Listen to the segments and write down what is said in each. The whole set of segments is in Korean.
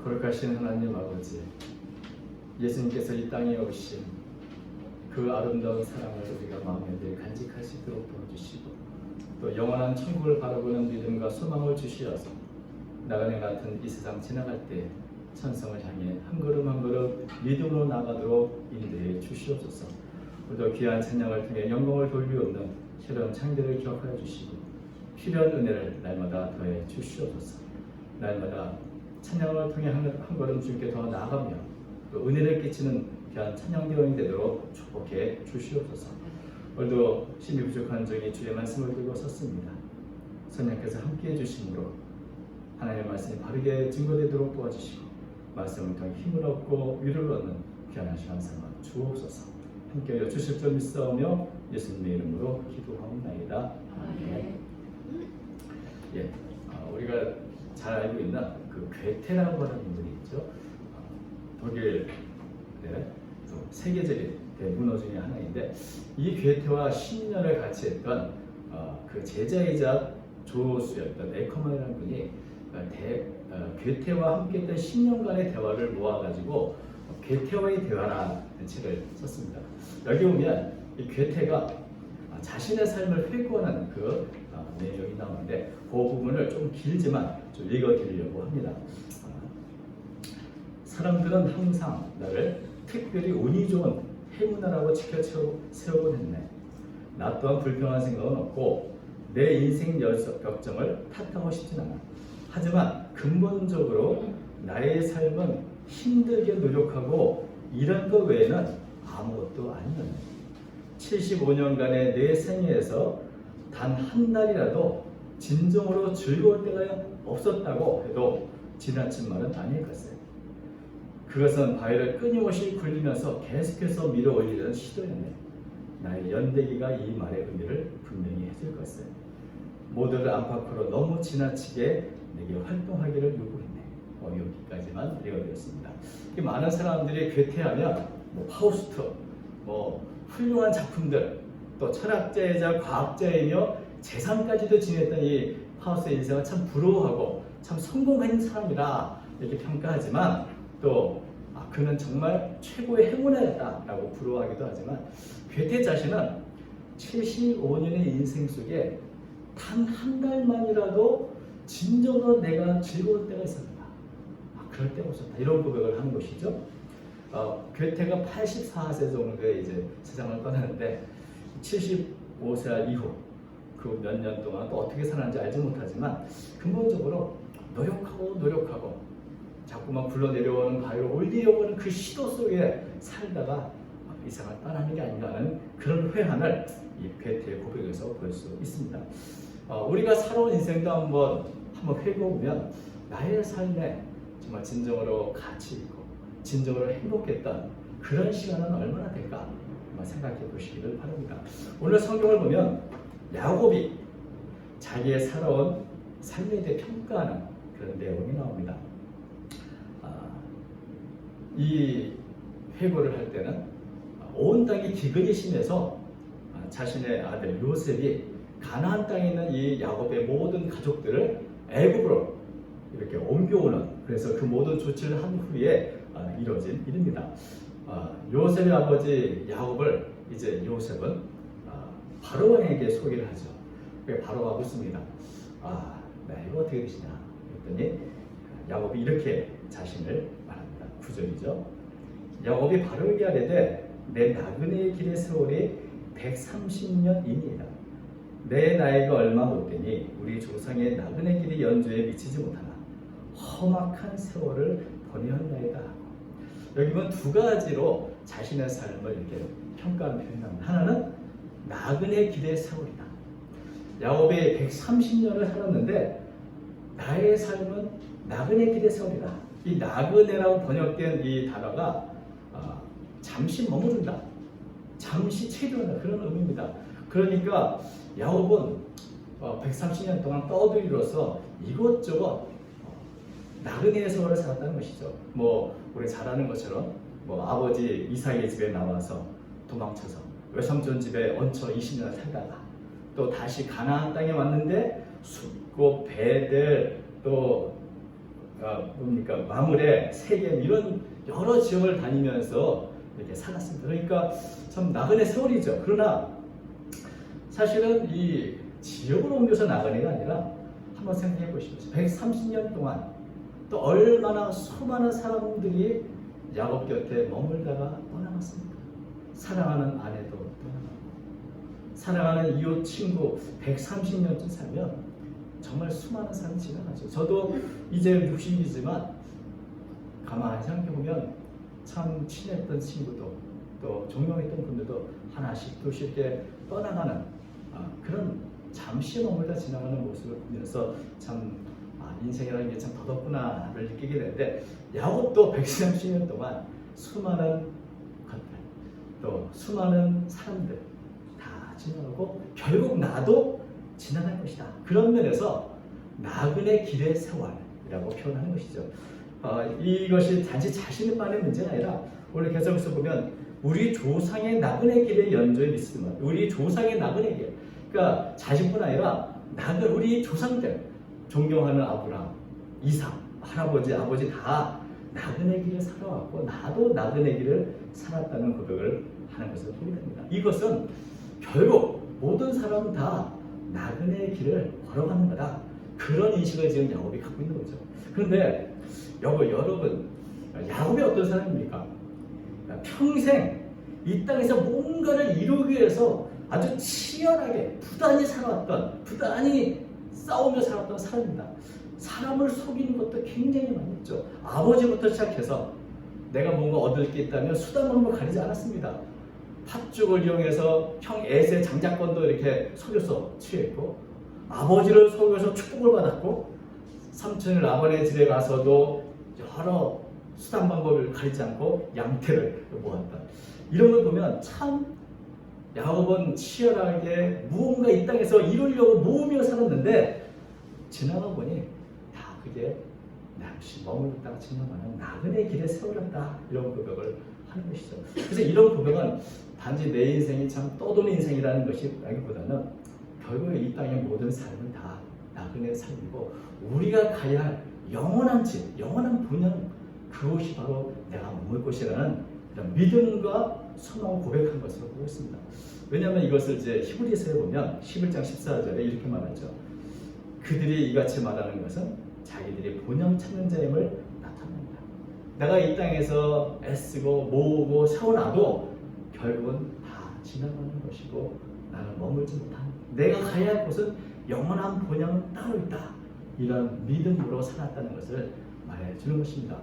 거룩하신 하나님 아버지, 예수님께서 이 땅에 오신 그 아름다운 사랑을 우리가 마음에 늘 간직하시도록 도와주시고, 또 영원한 천국을 바라보는 믿음과 소망을 주시어서 나그네 같은 이 세상 지나갈 때 천성을 향해 한 걸음 한 걸음 믿음으로 나가도록 인도해 주시옵소서. 우리도 귀한 찬양을 통해 영광을 돌리옵는 새로운 창대를 기억하여 주시고, 필요한 은혜를 날마다 더해 주시옵소서. 날마다 찬양을 통해 한 걸음 주님께 더 나아가며 또 은혜를 끼치는 귀한 찬양대원이 되도록 축복해 주시옵소서. 오늘도 심히 부족한 종이 주의 말씀을 들고 섰습니다. 선생님께서 함께해 주심으로 하나님의 말씀이 바르게 증거되도록 도와주시고, 말씀을 통해 힘을 얻고 위로를 얻는 귀한 시간 삼아 주옵소서. 함께하여 주실 줄 믿사오며 예수님의 이름으로 기도하옵나이다. 아멘. 예, 우리가 잘 알고 있는 그 괴테라고 하는 인물이 있죠. 독일 또 세계적인 대문호 중에 하나인데, 이 괴테와 10년을 같이 했던 그 제자이자 조수였던 에커만이라는 분이 괴테와 함께했던 10년간의 대화를 모아가지고 괴테와의 대화라는 책을 썼습니다. 여기 보면 이 괴테가 자신의 삶을 회고하는 그 내용이 나오는데, 그 부분을 좀 길지만 좀 읽어드리려고 합니다. 사람들은 항상 나를 특별히 운이 좋은 행운아라고 지켜 세우곤 했네. 나 또한 불평한 생각은 없고 내 인생 역정을 탓하고 싶진 않아. 하지만 근본적으로 나의 삶은 힘들게 노력하고 일한 것 외에는 아무것도 아니었네. 75년간의 내 생애에서 단 한 날이라도 진정으로 즐거울 때가 없었다고 해도 지나친 말은 아닐 것을. 그것은 바위를 끊임없이 굴리면서 계속해서 밀어 올리려는 시도였네. 나의 연대기가 이 말의 의미를 분명히 해줄 것을. 모두를 안팎으로 너무 지나치게 내게 활동하기를 요구했네. 여기까지만 읽어드렸습니다. 많은 사람들이 괴테하면 파우스트, 훌륭한 작품들, 또 철학자이자 과학자이며 재산까지도 지녔던 이 파우스트의 인생을 참 부러워하고 참 성공한 사람이라 이렇게 평가하지만, 또 그는 정말 최고의 행운이었다라고 부러워하기도 하지만, 괴테 자신은 75년의 인생 속에 단 한 달만이라도 진정으로 내가 즐거운 때가 있었다. 그럴 때가 없었다. 이런 고백을 하는 것이죠. 괴테가 84세 정도에 이제 세상을 떠나는데, 75세 이후 그 몇 년 동안 또 어떻게 살았는지 알지 못하지만, 근본적으로 노력하고 자꾸만 굴러내려오는 바위를 올리려고 하는 그 시도 속에 살다가 이 세상을 떠나는 게 아닌가 하는 그런 회한을 이 괴테의 고백에서 볼 수 있습니다. 우리가 살아온 인생도 한번 회고보면 나의 삶에 정말 진정으로 가치 있고 진정으로 행복했던 그런 시간은 얼마나 될까 한번 생각해 보시기를 바랍니다. 오늘 성경을 보면 야곱이 자기의 살아온 삶에 대해 평가하는 그런 내용이 나옵니다. 이 회고를 할 때는 온 땅이 기근이 심해서 자신의 아들 요셉이 가나안 땅에 있는 이 야곱의 모든 가족들을 애굽으로 이렇게 옮겨오는, 그래서 그 모든 조치를 한 후에 이루어진 일입니다. 요셉의 아버지 야곱을 이제 요셉은 바로왕에게 소개를 하죠. 바로가 묻습니다. 이거 어떻게 되시냐 했더니 야곱이 이렇게 자신을 말합니다. 9절이죠. 야곱이 바로에게 아뢰되 내 나그네의 길의 세월이 130년이니이다. 내 나이가 얼마 못 되니 우리 조상의 나그네 길이 연주에 미치지 못하나 험악한 세월을 보내었나이다. 여기 보면 두 가지로 자신의 삶을 이렇게 평가하는 표현이 나옵니다. 하나는 나그네 길의 세월이다. 야곱이 130년을 살았는데 나의 삶은 나그네 길의 세월이다. 이 나그네라고 번역된 이 단어가 잠시 머무른다, 잠시 체류한다, 그런 의미입니다. 그러니까 야곱은 130년 동안 떠들이로서 이것저것 나그네의 세월을 살았다는 것이죠. 우리 잘 아는 것처럼 아버지 이삭의 집에 나와서 도망쳐서 외삼촌 집에 얹혀 20년 살다가 또 다시 가나안 땅에 왔는데 숲고 배들 또 뭡니까 마물의 세계 이런 여러 지역을 다니면서 이렇게 살았습니다. 그러니까 참 나그네 세월이죠. 그러나 사실은 이 지역을 옮겨서 나그네가 아니라 한번 생각해 보십시오. 130년 동안 또 얼마나 수많은 사람들이 야곱 곁에 머물다가 떠나갔습니까? 사랑하는 아내도 떠나가고 사랑하는 이웃 친구 130년쯤 살면 정말 수많은 사람이 지나가죠. 저도 이제 60이지만 가만히 생각해보면 참 친했던 친구도 또 존경했던 분들도 하나씩 둘씩 이렇게 떠나가는 그런 잠시 머물다 지나가는 모습을 보면서 참 인생이라는 게 참 더덥구나를 느끼게 되는데 야곱도 130년 동안 수많은 것들 또 수많은 사람들 다 지나가고 결국 나도 지나갈 것이다. 그런 면에서 나그네 길의 세월이라고 표현하는 것이죠. 이것이 단지 자신만의 문제가 아니라 오늘 계속해서 보면 우리 조상의 나그네 길의 연조에 믿음은 우리 조상의 나그네 길 그러니까 자신뿐 아니라 우리 조상들 존경하는 아브라함, 이삭, 할아버지, 아버지 다 나그네 길을 살아왔고 나도 나그네 길을 살았다는 고백을 하는 것을 보게 됩니다. 이것은 결국 모든 사람은 다 나그네 길을 걸어가는 거다. 그런 인식을 지금 야곱이 갖고 있는 거죠. 그런데 여러분 야곱이 어떤 사람입니까? 평생 이 땅에서 뭔가를 이루기 위해서 아주 치열하게 부단히 살아왔던 부단히 싸우며 살았던 사람입니다. 사람을 속이는 것도 굉장히 많이 했죠. 아버지부터 시작해서 내가 뭔가 얻을 게 있다면 수단으로 가리지 않았습니다. 팥죽을 이용해서 형 에세 장자권도 이렇게 속여서 취했고 아버지를 속여서 축복을 받았고 삼촌 라반의 집에 가서도 여러 수단 방법을 가리지 않고 양태를 모았다. 이런 걸 보면 참 야곱은 치열하게 무언가 이 땅에서 이루려고 모으며 살았는데 지나가 보니 다 그게 잠시 머물렀다가 지나가는 나그네 길에 세워졌다. 이런 고백을 하는 것이죠. 그래서 이런 고백은 단지 내 인생이 참 떠도는 인생이라는 것이라기보다는 결국에 이 땅의 모든 삶은 다 나그네 삶이고 우리가 가야 할 영원한 집, 영원한 본향 그것이 바로 내가 머물 곳이라는 그런 믿음과 소망을 고백한 것으로 보고 있습니다. 왜냐하면 이것을 이제 히브리서에 보면 11장 14절에 이렇게 말하죠. 그들이 이같이 말하는 것은 자기들이 본향 찾는 자임을 나타냅니다. 내가 이 땅에서 애쓰고 모으고 세워놔도 결국은 다 지나가는 것이고 나는 머물지 못한다. 내가 가야 할 곳은 영원한 본향은 따로 있다. 이런 믿음으로 살았다는 것을 말해주는 것입니다.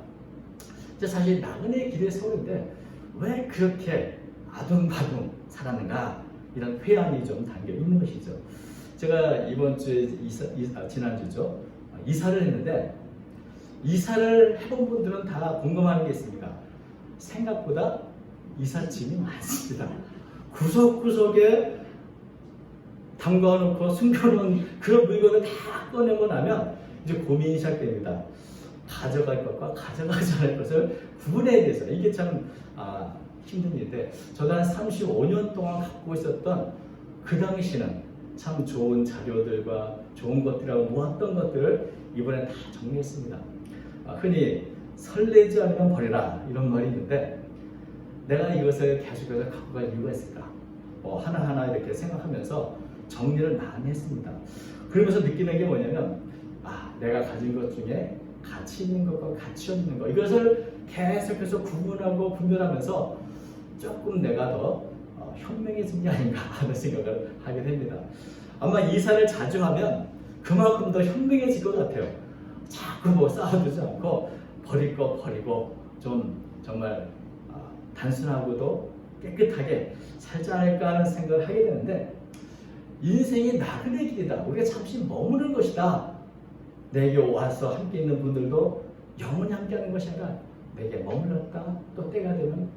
사실 나그네 길의 세월인데 왜 그렇게 아둥바둥 살았는가 이런 회한이 좀 담겨 있는 것이죠. 제가 이번 주에 지난주죠 이사를 했는데 이사를 해본 분들은 다 궁금한 게 있습니다. 생각보다 이삿짐이 많습니다. 구석구석에 담가놓고 숨겨놓은 그런 물건을 다 꺼내고 나면 이제 고민이 시작됩니다. 가져갈 것과 가져가지 않을 것을 구분해야 돼서 이게 참 힘든 일인데 저도 한 35년 동안 갖고 있었던 그 당시는 참 좋은 자료들과 좋은 것들이라고 모았던 것들을 이번에 다 정리했습니다. 흔히 설레지 않으면 버려라 이런 말이 있는데 내가 이것을 계속해서 갖고 갈 이유가 있을까? 하나하나 이렇게 생각하면서 정리를 많이 했습니다. 그러면서 느끼는 게 뭐냐면 내가 가진 것 중에 가치 있는 것과 가치 없는 것 이것을 계속해서 구분하고 분별하면서 조금 내가 더 현명해진 게 아닌가 하는 생각을 하게 됩니다. 아마 이사를 자주 하면 그만큼 더 현명해질 것 같아요. 자꾸 쌓아두지 않고 버릴 거 버리고 좀 정말 단순하고도 깨끗하게 살지 않을까 하는 생각을 하게 되는데 인생이 나그네 길이다. 우리가 잠시 머무는 것이다. 내게 와서 함께 있는 분들도 영원히 함께하는 것이 아니라 내게 머물렀다 또 때가 되면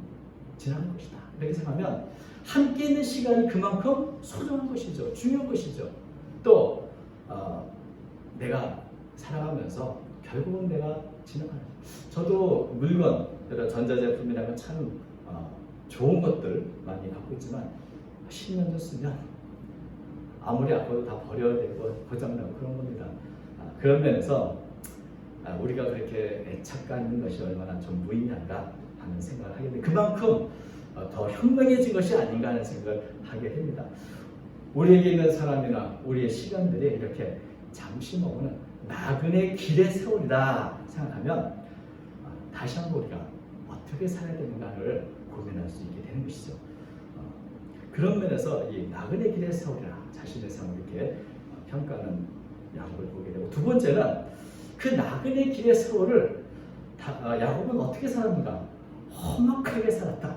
지나갈 것이다. 이렇게 생각하면 함께 있는 시간이 그만큼 소중한 것이죠. 중요한 것이죠. 또 내가 살아가면서 결국은 내가 지나가는 저도 물건, 전자제품이라면 참 좋은 것들 많이 갖고 있지만 10년 전 쓰면 아무리 아파도 다 버려야 되고 고장나고 그런 겁니다. 그런 면에서 우리가 그렇게 애착 갖는 것이 얼마나 좀 무의미한가 하는 생각을 하게 됩니다. 그만큼 더 현명해진 것이 아닌가 하는 생각을 하게 됩니다. 우리에게 있는 사람이나 우리의 시간들이 이렇게 잠시 머무는 나그네 길의 세월이다 생각하면 다시 한번 우리가 어떻게 살아야 되는가를 고민할 수 있게 되는 것이죠. 그런 면에서 이 나그네 길의 세월이라 자신의 삶을 이렇게 평가하는 야곱을 보게 되고, 두 번째는 그 나그네 길의 세월을 야곱은 어떻게 살았는가? 험악하게 살았다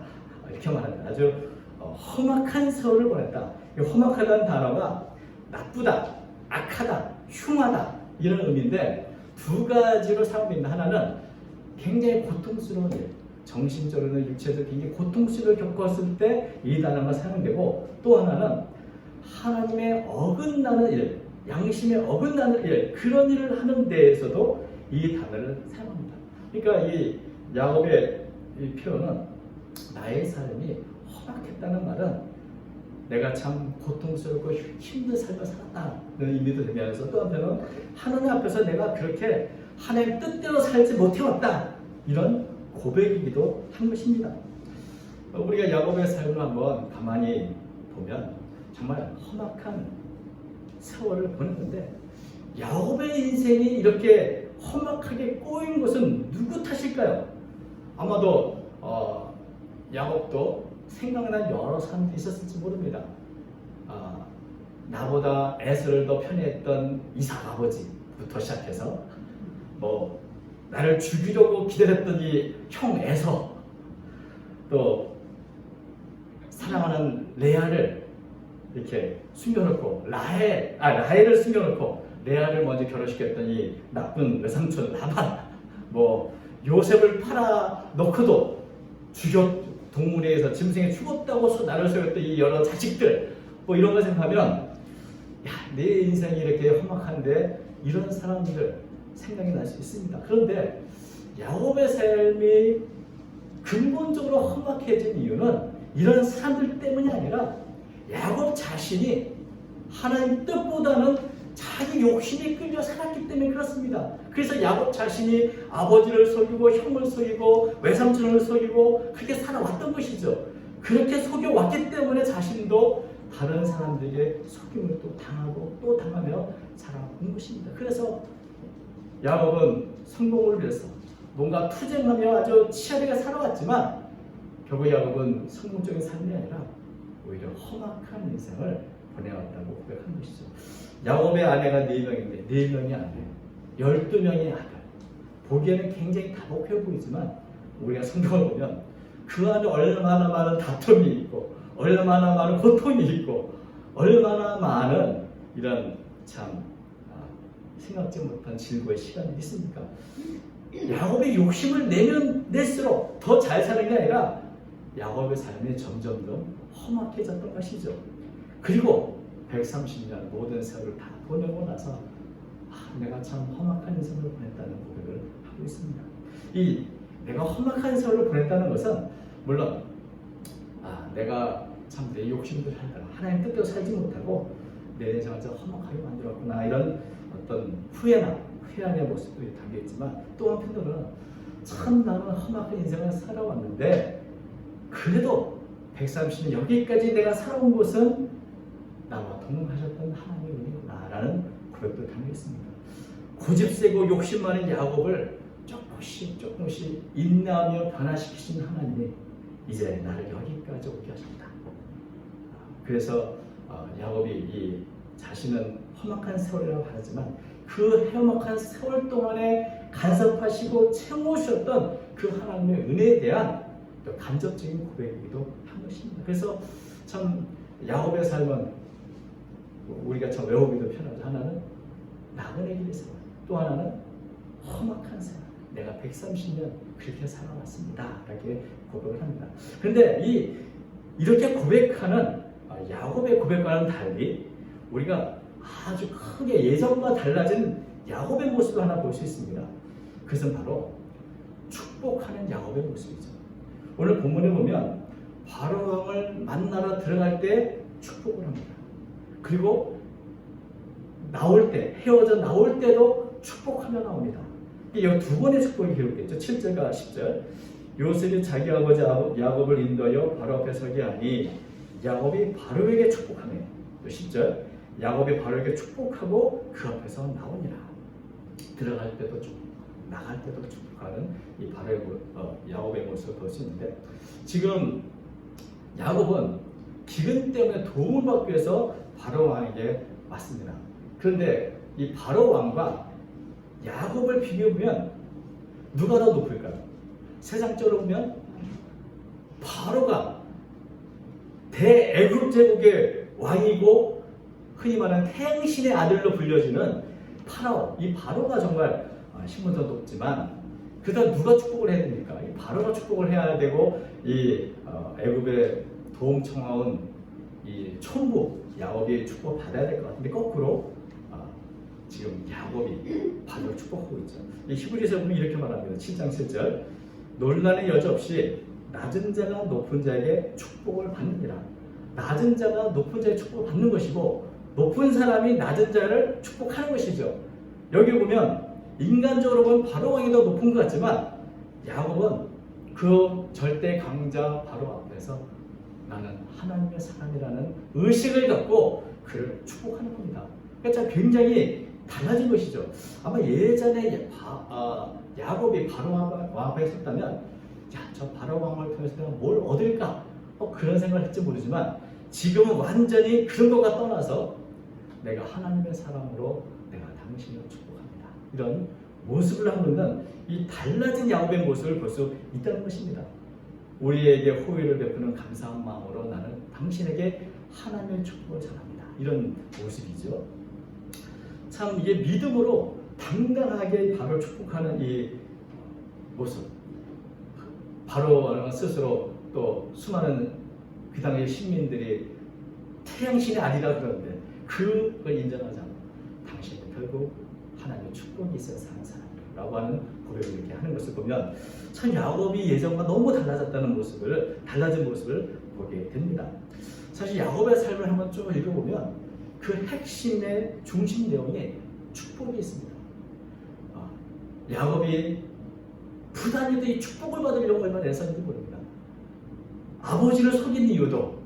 이렇게 말합니다. 아주 험악한 세월을 보냈다. 이 험악하다는 단어가 나쁘다, 악하다, 흉하다 이런 의미인데 두 가지로 사용됩니다. 하나는 굉장히 고통스러운 일, 정신적으로나 육체적으로 굉장히 고통스러움을 겪었을 때 이 단어가 사용되고, 또 하나는 하나님의 어긋나는 일, 양심에 어긋나는 일, 그런 일을 하는 데에서도 이 단어를 사용합니다. 그러니까 이 야곱의 이 표현은 나의 삶이 험악했다는 말은 내가 참 고통스럽고 힘든 삶을 살았다는 의미도 되면서, 또 한편은 하나님 앞에서 내가 그렇게 하나님 뜻대로 살지 못해왔다 이런 고백이기도 한 것입니다. 우리가 야곱의 삶을 한번 가만히 보면 정말 험악한 세월을 보냈는데, 야곱의 인생이 이렇게 험악하게 꼬인 것은 누구 탓일까요? 아마도 야곱도 생각난 여러 사람들이 있었을지 모릅니다. 나보다 에서를 더 편애했던 이삭 아버지부터 시작해서 나를 죽이려고 기다렸던 이 형 에서, 또 사랑하는 레아를 이렇게 숨겨놓고 라헬을 숨겨놓고 레아를 먼저 결혼시켰던 이 나쁜 외삼촌 라반, 요셉을 팔아 놓고도 동물에서 짐승에 죽었다고 나를 속였던 이 여러 자식들, 이런 거 생각하면 내 인생이 이렇게 험악한데 이런 사람들 생각이 날 수 있습니다. 그런데 야곱의 삶이 근본적으로 험악해진 이유는 이런 사람들 때문이 아니라 야곱 자신이 하나님 뜻보다는 자기 욕심에 끌려 살았기 때문에 그렇습니다. 그래서 야곱 자신이 아버지를 속이고 형을 속이고 외삼촌을 속이고 그렇게 살아왔던 것이죠. 그렇게 속여왔기 때문에 자신도 다른 사람들에게 속임을 또 당하고 또 당하며 살아온 것입니다. 그래서 야곱은 성공을 위해서 뭔가 투쟁하며 아주 치열하게 살아왔지만 결국 야곱은 성공적인 삶이 아니라 오히려 험악한 인생을 보내왔다고 고백한 것이죠. 야곱의 아내가 4명인데 4명이 아들, 12명의 아들. 보기에는 굉장히 다복해 보이지만 우리가 성경을 보면 그 안에 얼마나 많은 다툼이 있고 얼마나 많은 고통이 있고 얼마나 많은 이런 참 생각지 못한 즐거움의 시간이 있습니까? 야곱의 욕심을 내면 낼수록 더 잘 사는 게 아니라 야곱의 삶이 점점 더 험악해졌던 것이죠. 그리고 130년 모든 세월을 다 보내고 나서 내가 참 험악한 인생을 보냈다는 고백을 하고 있습니다. 이 내가 험악한 세월을 보냈다는 것은 물론 내가 참 내 욕심대로 살다가 하나님 뜻대로 살지 못하고 내 인생을 좀 험악하게 만들었구나 이런 어떤 회한의 모습도 담겨있지만, 또 한편으로는 참 나는 험악한 인생을 살아왔는데 그래도 130년 여기까지 내가 살아온 것은 나와 동행하셨던 하나님의 은혜구나 라는 고백도 담겨있습니다. 고집세고 욕심 많은 야곱을 조금씩 인내하며 변화시키신 하나님이 이제 나를 여기까지 오게 하셨다. 그래서 야곱이 이 자신은 험악한 세월이라고 하지만 그 험악한 세월 동안에 간섭하시고 채워주셨던 그 하나님의 은혜에 대한 간접적인 고백이기도 한 것입니다. 그래서 참 야곱의 삶은 우리가 참 외우기도 편하죠. 하나는 나그네 길의 세월, 또 하나는 험악한 세월. 내가 130년 그렇게 살아왔습니다. 이렇게 고백을 합니다. 그런데 이렇게 고백하는 야곱의 고백과는 달리 우리가 아주 크게 예전과 달라진 야곱의 모습을 하나 볼 수 있습니다. 그것은 바로 축복하는 야곱의 모습이죠. 오늘 본문에 보면 바로 왕을 만나러 들어갈 때 축복을 합니다. 그리고 헤어져 나올 때도 축복하며 나옵니다. 이 두 번의 축복이 기록됐죠. 7절과 10절. 요셉이 자기 아버지 야곱을 인도하여 바로 앞에 서게 하니 야곱이 바로에게 축복하네. 또 10절. 야곱이 바로에게 축복하고 그 앞에서 나오니라. 들어갈 때도 축복, 나갈 때도 축복하는 이 바로의 야곱의 모습을 볼 수 있는데, 지금 야곱은 기근 때문에 도움을 받기 위해서 바로 왕에게 왔습니다. 그런데 이 바로 왕과 야곱을 비교해보면 누가 더 높을까요? 세상적으로 보면 바로가 대애굽 제국의 왕이고 흔히 말하는 태양신의 아들로 불려지는 파라오, 이 바로가 정말 신분 더 높지만, 그다음 누가 축복을 해야 됩니까? 이 바로가 축복을 해야 되고, 이 애굽에 도움 청하온 이 총부 야곱이 축복 받아야 될 것 같은데, 거꾸로 지금 야곱이 바로를 축복하고 있죠. 이 히브리서 보면 이렇게 말합니다. 7장 7절. 논란의 여지 없이 낮은 자가 높은 자에게 축복을 받느니라. 낮은 자가 높은 자에게 축복을 받는 것이고, 높은 사람이 낮은 자를 축복하는 것이죠. 여기 보면 인간적으로 보면 바로 왕이 더 높은 것 같지만, 야곱은 그 절대 강자 바로 앞에서 나는 하나님의 사람이라는 의식을 갖고 그를 축복하는 겁니다. 그러니까 굉장히 달라진 것이죠. 아마 예전에 야곱이 바로 왕 앞에 섰다면, 저 바로 왕을 통해서 내가 뭘 얻을까? 그런 생각을 할지 모르지만, 지금은 완전히 그런 것과 떠나서 내가 하나님의 사람으로 내가 당신을 축복합니다. 이런 모습을 하고는 이 달라진 야곱의 모습을 볼 수 있다는 것입니다. 우리에게 호의를 베푸는 감사한 마음으로 나는 당신에게 하나님의 축복을 전합니다. 이런 모습이죠. 참 이게 믿음으로 당당하게 바로 축복하는 이 모습. 바로 스스로 또 수많은 그 당시 시민들이 태양신이 아니라 그러는데 그걸 인정하지 않고 당신은 결국 하나님의 축복이 있어야 사는 사람이라고 하는 고백을 이렇게 하는 것을 보면, 참 야곱이 예전과 너무 달라진 모습을 보게 됩니다. 사실 야곱의 삶을 한번 쭉 읽어보면 그 핵심의 중심 내용에 축복이 있습니다. 야곱이 부단히도 이 축복을 받으려고 얼마나 애썼는지 모릅니다. 아버지를 속인 이유도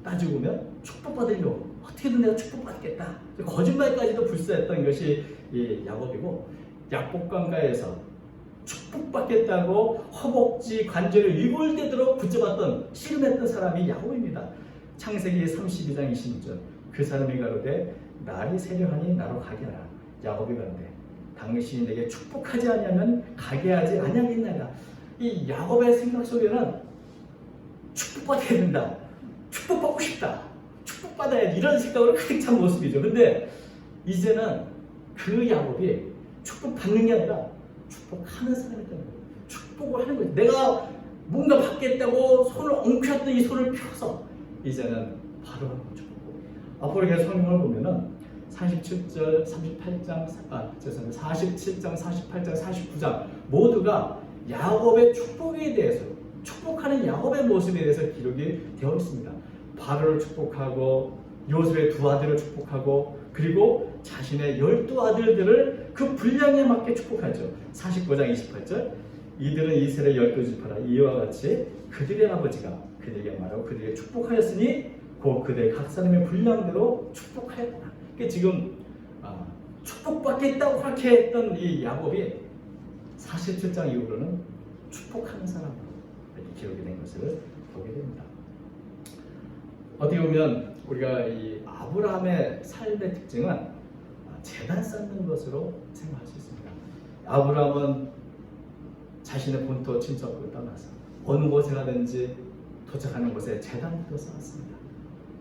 따지고 보면 축복받으려고, 어떻게든 내가 축복받겠다, 거짓말까지도 불사했던 것이 이 야곱이고, 약복강가에서 축복받겠다고 허벅지 관절을 일골되도록 붙잡았던 씨름했던 사람이 야곱입니다. 창세기 32장 26절. 그 사람이 가로되 날이 새려하니 나로 가게 하라. 야곱이 가로되 당신이 내게 축복하지 아니하면 가게 하지 아니하겠나이다. 이 야곱의 생각 속에는 축복받아야 된다, 축복받고 싶다, 축복받아야 이런 생각으로 가득 찬 모습이죠. 근데 이제는 그 야곱이 축복받는 게 아니라 축복하는 사람이 되는 거예요. 축복을 하는 거예요. 내가 뭔가 받겠다고 손을 엉켰던 이 손을 펴서 이제는 바로 하는 거죠. 앞으로 계속 성경을 보면은 47절, 38장, 47장, 48장, 49장 모두가 야곱의 축복에 대해서, 축복하는 야곱의 모습에 대해서 기록이 되어 있습니다. 바로를 축복하고 요셉의 두 아들을 축복하고, 그리고 자신의 12아들들을 그 분량에 맞게 축복하죠. 49장 28절. 이들은 이스라엘 12지파라. 이와 같이 그들의 아버지가 그들에게 말하고 그들에게 축복하였으니 곧 그들 각 사람의 분량대로 축복하였다. 그러니까 지금 축복받겠다고 그렇게 했던 이 야곱이 47장 이후로는 축복하는 사람으로 이렇게 기록이 된 것을 보게 됩니다. 어떻게 보면 우리가 이 아브라함의 삶의 특징은 재단 쌓는 것으로 생각할 수 있습니다. 아브라함은 자신의 본토 친척을 떠나서 어느 곳에 가든지 도착하는 곳에 재단부터 쌓았습니다.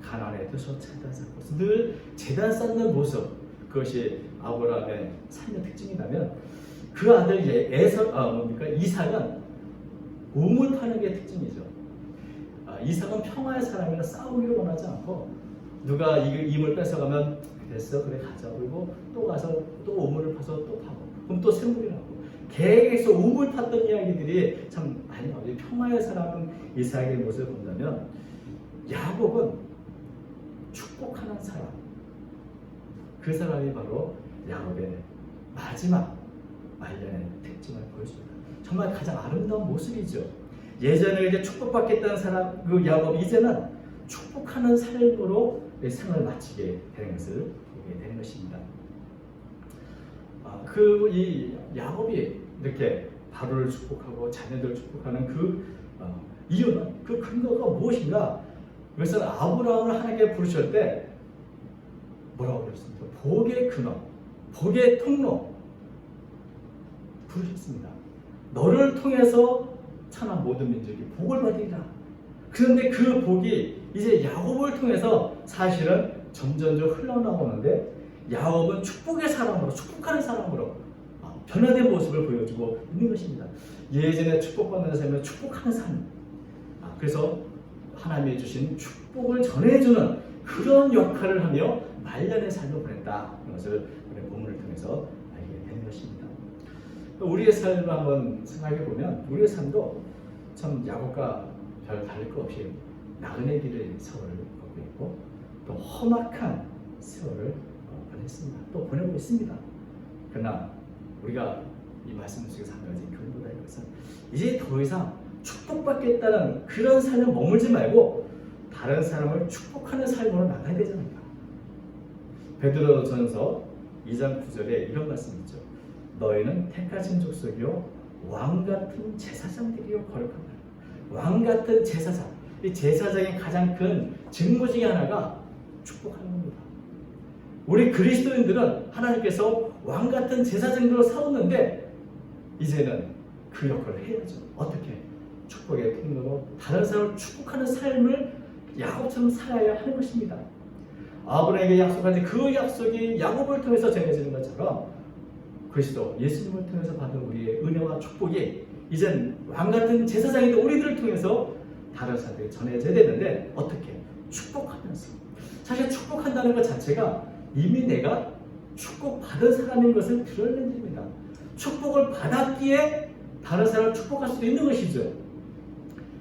가나안에서 재단 쌓고 늘 재단 쌓는 모습, 그것이 아브라함의 삶의 특징이라면, 그 아들 이삭은 우물 파는 게 특징이죠. 이삭은 평화의 사람이라 싸우기를 원하지 않고, 누가 이물 뺏어가면 됐어 그래 가자, 그리고 또 가서 또 우물을 파서 또 파고, 그럼 또 샘물이 나고, 계속 우물 팠던 이야기들이 참 많이 나오죠. 평화의 사람은 이삭의 모습을 본다면, 야곱은 축복하는 사람, 그 사람이 바로 야곱의 마지막 말년의 특징을 보여줍니다. 정말 가장 아름다운 모습이죠. 예전에 이제 축복받겠다는 사람 그 야곱이 이제는 축복하는 삶으로 생을 마치게 되는 것을 보게 되는 것입니다. 이 야곱이 이렇게 바로를 축복하고 자녀들을 축복하는 이유는 그 근거가 무엇인가? 그래서 아브라함을 하나님께 부르실 때 뭐라고 그랬습니까? 복의 근원, 복의 통로 부르셨습니다. 너를 통해서 천하 모든 민족이 복을 받으리라. 그런데 그 복이 이제 야곱을 통해서 사실은 점점 흘러나오는데 야곱은 축복의 사람으로, 축복하는 사람으로 변화된 모습을 보여주고 있는 것입니다. 예전에 축복받는 삶은 축복하는 삶. 그래서 하나님이 주신 축복을 전해주는 그런 역할을 하며 말년의 삶을 보냈다. 이것을 우리 본문을 통해서 알게 되는 것입니다. 우리의 삶을 한번 생각해 보면 우리의 삶도 참 야곱과 별 다를 것 없이 나그네 길의 세월을 걷고 있고 또 험악한 세월을 보냈습니다. 또 보내고 있습니다. 그러나 우리가 이 말씀 속에서 한 가지 교훈보다 이것은 이제 더 이상 축복받겠다는 그런 삶에 머물지 말고 다른 사람을 축복하는 삶으로 나가야 되지 않을까. 베드로전서 2장 9절에 이런 말씀이 있죠. 너희는 택하신 족속이요 왕같은 제사장들이요 거룩합니다. 왕같은 제사장. 이 제사장의 가장 큰 직무 중에 하나가 축복하는 겁니다. 우리 그리스도인들은 하나님께서 왕같은 제사장들로 세웠는데 이제는 그 역할을 해야죠. 어떻게? 축복의 통로로 다른 사람을 축복하는 삶을 야곱처럼 살아야 하는 것입니다. 아브라함에게 약속한 그 약속이 야곱을 통해서 전해지는 것처럼 그리스도 예수님을 통해서 받은 우리의 은혜와 축복이 이젠 왕같은 제사장인 우리들을 통해서 다른 사람에게 전해져야 되는데 어떻게? 축복하면서. 사실 축복한다는 것 자체가 이미 내가 축복받은 사람인 것을 드러내는 일입니다. 축복을 받았기에 다른 사람을 축복할 수도 있는 것이죠.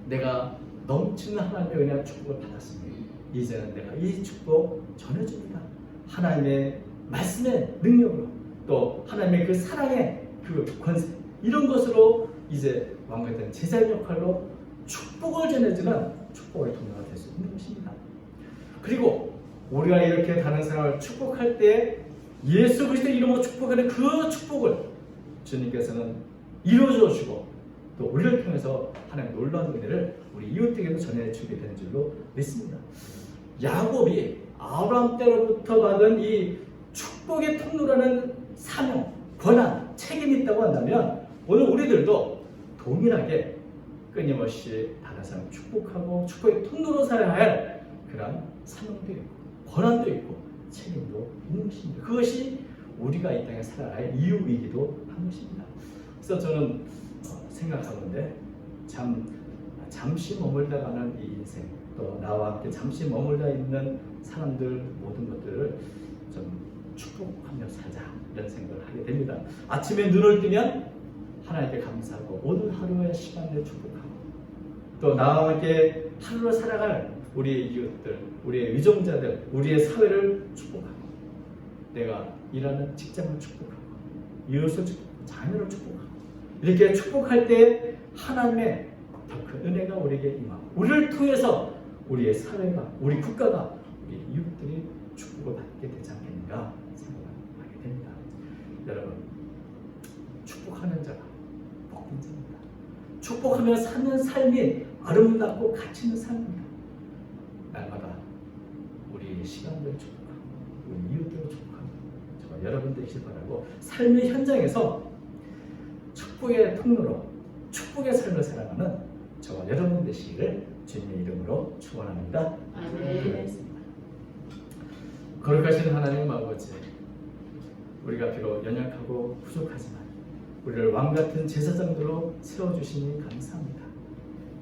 내가 넘치는 하나님의 은혜와 축복을 받았습니다. 이제는 내가 이 축복 전해줍니다. 하나님의 말씀의 능력으로 또 하나님의 그 사랑의 그 권세 이런 것으로 이제 왕같은 제자 역할로 축복을 전해주는 축복의 통로가 될 수 있는 것입니다. 그리고 우리가 이렇게 다른 사람을 축복할 때 예수 그리스도의 이름으로 축복하는 그 축복을 주님께서는 이루어져 주시고 또 우리를 통해서 하나님의 놀라운 은혜를 우리 이웃에게도 전해주게 되는 줄로 믿습니다. 야곱이 아브라함 때로부터 받은 이 축복의 통로라는 사명, 권한, 책임이 있다고 한다면 오늘 우리들도 동일하게 끊임없이 다른 사람을 축복하고 축복의 통로로 살아야 할 그런 사명도 있고 권한도 있고 책임도 있는 것입니다. 그것이 우리가 이 땅에 살아야 할 이유이기도 한 것입니다. 그래서 저는 생각하는데 잠시 머물다 가는 이 인생 또 나와 함께 잠시 머물다 있는 사람들 모든 것들을 좀 축복하며 살자 이런 생각을 하게 됩니다. 아침에 눈을 뜨면 하나님께 감사하고 오늘 하루의 시간을 축복하고 또 나와 함께 하루를 살아갈 우리의 이웃들, 우리의 위종자들, 우리의 사회를 축복하고 내가 일하는 직장을 축복하고 이웃을 축복하고 자녀를 축복하고 이렇게 축복할 때 하나님의 더 큰 은혜가 우리에게 임하고 우리를 통해서 우리의 사회가, 우리 국가가, 우리 이웃들이 축복을 받게 되지 않겠는가 생각을 하게 됩니다. 여러분, 축복하는 자가 복된 자입니다. 축복하며 사는 삶이 아름답고 가치 있는 삶입니다. 날마다 우리 시간을 축복하고 우리 이웃들을 축복하고 저와 여러분 되시길 바라고 삶의 현장에서 축복의 통로로 축복의 삶을 살아가는 저와 여러분 되시기를 주님의 이름으로 축원합니다. 아멘. 거룩하신 하나님 아버지, 우리가 비록 연약하고 부족하지만 우리를 왕같은 제사장들로 세워주시니 감사합니다.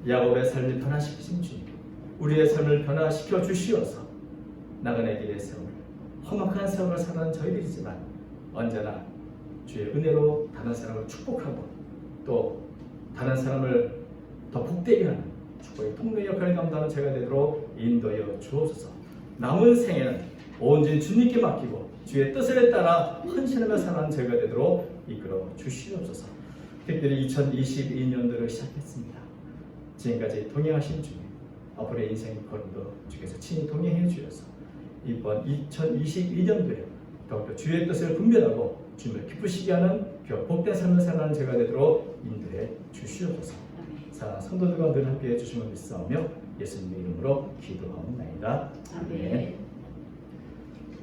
야곱의 삶을 변화시키신 주님, 우리의 삶을 변화시켜 주시어서 나그네 길의 세월, 험악한 세월을 살아가는 저희들이지만 언제나 주의 은혜로 다른 사람을 축복하고 또 다른 사람을 더 복되게 하는 축복의 통로 역할을 감당하는 제가 되도록 인도하여 주옵소서. 남은 생에는 온전히 주님께 맡기고 주의 뜻을 따라 헌신하며 살아가는 제가 되도록 이끌어 주시옵소서. 특별히 2022년도를 시작했습니다. 지금까지 동행하신 중에 앞으로의 인생 걸음도 주께서 친히 동행해 주셔서 이번 2022년도에 더욱더 주의 뜻을 분별하고 주님을 기쁘시게 하는 복된 삶을 살아가는 제가 되도록 인도해 주시옵소서. 자, 성도들과 늘 함께해 주심을 믿사오며 예수님의 이름으로 기도하옵나이다. 아멘.